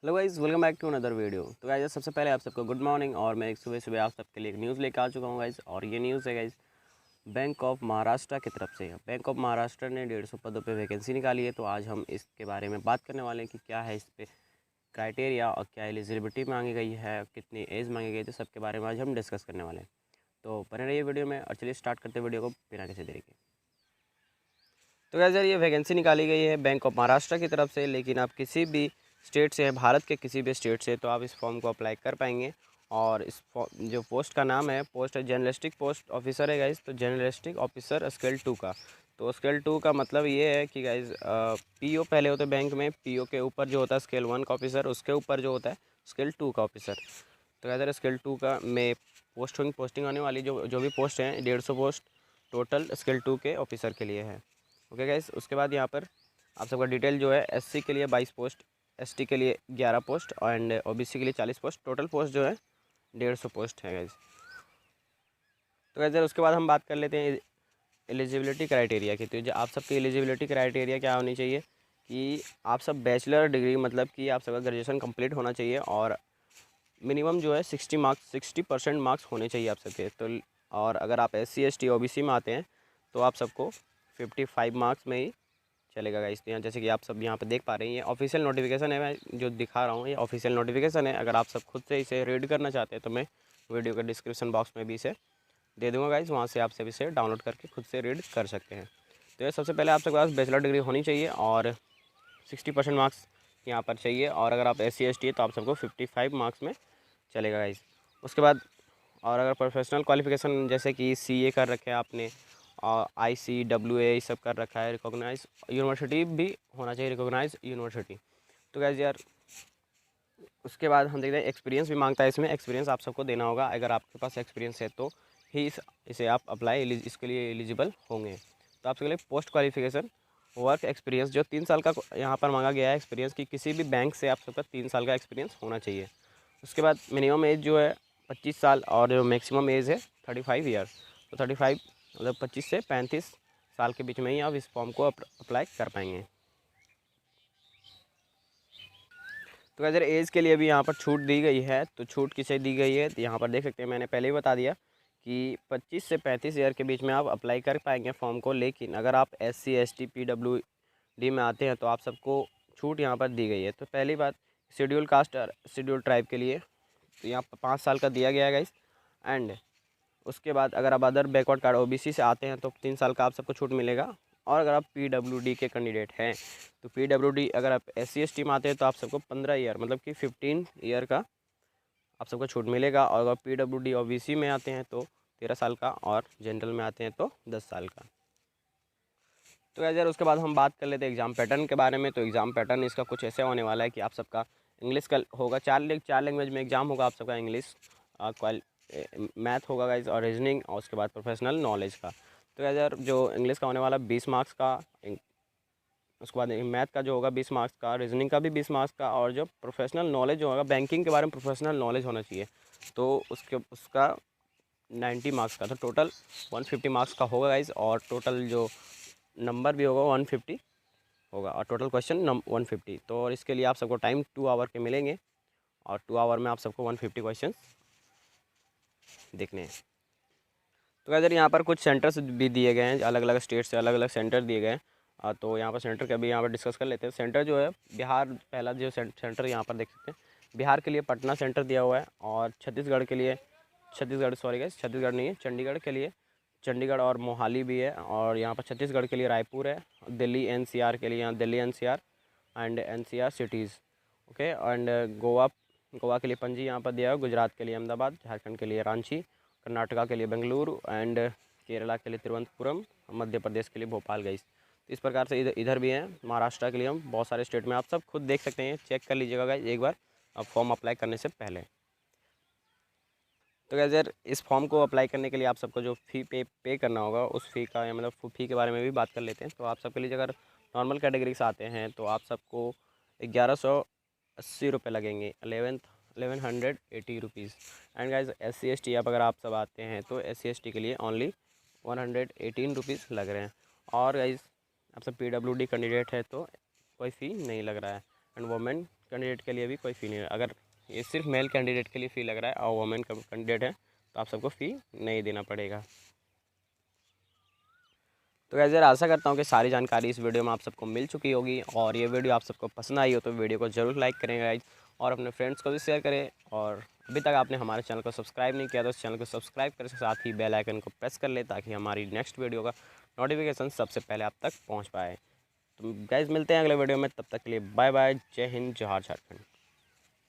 Hello guys, welcome back to another video. तो guys सबसे पहले आप सबको गुड मॉर्निंग। और मैं एक सुबह आप सबके लिए एक न्यूज़ लेकर आ चुका हूँ गाइस। और ये न्यूज़ है गाइस बैंक ऑफ महाराष्ट्र की तरफ से। बैंक ऑफ महाराष्ट्र ने 150 पदों पे वैकेंसी निकाली है। तो आज हम इसके बारे में बात करने वाले हैं कि क्या है इस पे क्राइटेरिया और क्या एलिजिबिलिटी मांगी गई है, कितनी एज मांगी गई है। तो सबके बारे में आज हम डिस्कस करने वाले हैं। तो बने रहिए वीडियो में और चलिए स्टार्ट करते वीडियो को बिना किसी देरी के। तो गाइस यार ये वैकेंसी निकाली गई है बैंक ऑफ महाराष्ट्र की तरफ से, लेकिन आप किसी भी स्टेट से हैं, भारत के किसी भी स्टेट से, तो आप इस फॉर्म को अप्लाई कर पाएंगे। और इस जो पोस्ट का नाम है, पोस्ट है जर्नलिस्टिक पोस्ट ऑफिसर है गाइस। तो जर्नलिस्टिक ऑफिसर स्केल 2 का। तो स्केल 2 का मतलब ये है कि गाइस पीओ पहले होते हैं बैंक में, पीओ के ऊपर जो होता है स्केल 1 का ऑफिसर, उसके ऊपर जो होता है स्केल 2 का ऑफिसर। तो गाइस स्केल 2 का में पोस्टिंग आने वाली जो जो भी पोस्ट हैं, 150 पोस्ट टोटल स्केल 2 के ऑफिसर के लिए है। ओके गाइस, उसके बाद यहाँ पर आप सबका डिटेल जो है, एससी के लिए 22 पोस्ट, एसटी के लिए 11 पोस्ट एंड ओबीसी के लिए 40 पोस्ट, टोटल पोस्ट जो है 150 पोस्ट है गाइस। तो गाइस उसके बाद हम बात कर लेते हैं एलिजिबिलिटी क्राइटेरिया की। तो जो आप सबकी एलिजिबिलिटी क्राइटेरिया क्या होनी चाहिए कि आप सब बैचलर डिग्री, मतलब कि आप सबका ग्रेजुएशन कंप्लीट होना चाहिए और मिनिमम जो है 60% मार्क्स होने चाहिए आप सबके। तो और अगर आप SC ST OBC में आते हैं तो आप सबको 55 मार्क्स में ही चलेगा गाइस। यहाँ जैसे कि आप सब यहाँ पे देख पा रहे हैं, ये ऑफिशियल नोटिफिकेशन है, मैं जो दिखा रहा हूँ ये ऑफिशियल नोटिफिकेशन है। अगर आप सब खुद से इसे रीड करना चाहते हैं तो मैं वीडियो के डिस्क्रिप्शन बॉक्स में भी इसे दे दूँगा गाइस, वहाँ से आप सब इसे डाउनलोड करके खुद से रीड कर सकते हैं। तो ये सबसे पहले आप सबके पास बैचलर डिग्री होनी चाहिए और 60% मार्क्स यहाँ पर चाहिए। और अगर आप SC ST है तो आप सबको 55 मार्क्स में चलेगा गाइस। उसके बाद और अगर प्रोफेशनल क्वालिफिकेशन जैसे कि CA कर रखे हैं आपने और ICWA ये सब कर रखा है, रिकॉग्नाइज यूनिवर्सिटी भी होना चाहिए, रिकॉग्नाइज यूनिवर्सिटी। तो गाइस यार उसके बाद हम देखते हैं एक्सपीरियंस भी मांगता है इसमें। एक्सपीरियंस आप सबको देना होगा, अगर आपके पास एक्सपीरियंस है तो ही इसे आप इसके लिए एलिजिबल होंगे। तो आपके लिए पोस्ट क्वालिफिकेशन वर्क एक्सपीरियंस जो 3 साल का यहाँ पर मांगा गया है एक्सपीरियंस, की किसी भी बैंक से आप सबका 3 साल का एक्सपीरियंस होना चाहिए। उसके बाद मिनिमम एज जो है 25 साल और जो मैक्सिमम एज है 35 ईयर। तो 35 मतलब 25 से 35 साल के बीच में ही आप इस फॉर्म को अप्लाई कर पाएंगे। तो अगर एज के लिए भी यहाँ पर छूट दी गई है, तो छूट किसे दी गई है तो यहाँ पर देख सकते हैं, मैंने पहले ही बता दिया कि 25 से 35 ईयर के बीच में आप अप्लाई कर पाएंगे फॉर्म को। लेकिन अगर आप SC ST PWD में आते हैं तो आप सबको छूट यहाँ पर दी गई है। तो पहली बात, शेड्यूल कास्ट और शेड्यूल ट्राइब के लिए तो यहाँ पर 5 साल का दिया गया है गाइस। एंड उसके बाद अगर आप अदर बैकवर्ड कार्ड OBC से आते हैं तो 3 साल का आप सबको छूट मिलेगा। और अगर आप PWD के कैंडिडेट हैं तो PWD अगर आप SC ST में आते हैं तो आप सबको 15 ईयर मतलब कि 15 ईयर का आप सबको छूट मिलेगा। और अगर PWD OBC में आते हैं तो 13 साल का, और जनरल में आते हैं तो 10 साल का। तो यार उसके बाद हम बात कर लेते हैं एग्ज़ाम पैटर्न के बारे में। तो एग्ज़ाम पैटर्न इसका कुछ ऐसे होने वाला है कि आप सबका इंग्लिश का होगा, चार लैंग्वेज में एग्ज़ाम होगा आप सबका। इंग्लिश, मैथ होगा गाइज, और रीजनिंग, और उसके बाद प्रोफेशनल नॉलेज का। तो यार जो इंग्लिश का होने वाला 20 मार्क्स का, उसके बाद मैथ का जो होगा 20 मार्क्स का, रीजनिंग का भी 20 मार्क्स का, और जो प्रोफेशनल नॉलेज जो होगा बैंकिंग के बारे में प्रोफेशनल नॉलेज होना चाहिए तो उसका 90 मार्क्स का। तो टोटल 150 मार्क्स का होगा गाइज। और टोटल जो नंबर भी होगा 150 होगा, और टोटल क्वेश्चन 150। तो और इसके लिए आप सबको टाइम 2 आवर के मिलेंगे, और 2 आवर में आप सबको 150 क्वेश्चन देखने हैं। तो इधर यहाँ पर कुछ सेंटर्स भी दिए गए हैं, अलग अलग स्टेट से अलग अलग सेंटर दिए गए हैं। तो यहाँ पर सेंटर का भी यहाँ पर डिस्कस कर लेते हैं। सेंटर जो है बिहार, पहला जो सेंटर यहाँ पर देख सकते हैं, बिहार के लिए पटना सेंटर दिया हुआ है। और छत्तीसगढ़ के लिए छत्तीसगढ़ नहीं है, चंडीगढ़ के लिए चंडीगढ़ और मोहाली भी है। और यहाँ पर छत्तीसगढ़ के लिए रायपुर है। दिल्ली NCR के लिए यहाँ Delhi NCR and NCR cities. Okay. And Goa के लिए पणजी यहाँ पर दिया है। गुजरात के लिए अहमदाबाद, झारखंड के लिए रांची, कर्नाटका के लिए बेंगलुरु एंड केरला के लिए तिरुवनंतपुरम, मध्य प्रदेश के लिए भोपाल गई। तो इस प्रकार से इधर भी हैं महाराष्ट्र के लिए हम बहुत सारे स्टेट में, आप सब खुद देख सकते हैं, चेक कर लीजिएगा गाइस एक बार अब फॉर्म अप्लाई करने से पहले। तो गाइस यार इस फॉर्म को अप्लाई करने के लिए आप सबको जो फ़ी पे करना होगा, उस फ़ी का या मतलब फ़ी के बारे में भी बात कर लेते हैं। तो आप सबके लिए अगर नॉर्मल कैटेगरी से आते हैं तो आप सबको 1180 रुपये लगेंगे, 1180 rupees. And guys SC ST आप सब आते हैं तो SC ST के लिए ओनली 118 रुपीज़ लग रहे हैं। और गाइज आप सब PWD कैंडिडेट है तो कोई फ़ी नहीं लग रहा है। एंड वुमेन कैंडिडेट के लिए भी कोई फ़ी नहीं है। अगर ये सिर्फ मेल कैंडिडेट के लिए फ़ी लग रहा है और वुमेन कैंडिडेट है तो आप सबको फ़ी नहीं देना पड़ेगा। तो गाइस यार आशा करता हूँ कि सारी जानकारी इस वीडियो में आप सबको मिल चुकी होगी, और ये वीडियो आप सबको पसंद आई हो तो वीडियो को ज़रूर लाइक करें गाइस, और अपने फ्रेंड्स को भी शेयर करें। और अभी तक आपने हमारे चैनल को सब्सक्राइब नहीं किया तो इस चैनल को सब्सक्राइब करें, साथ ही बेल आइकन को प्रेस कर ले ताकि हमारी नेक्स्ट वीडियो का नोटिफिकेशन सबसे पहले आप तक पहुँच पाए। तो गाइस मिलते हैं अगले वीडियो में, तब तक के लिए बाय बाय, जय हिंद, जोहार झारखंड।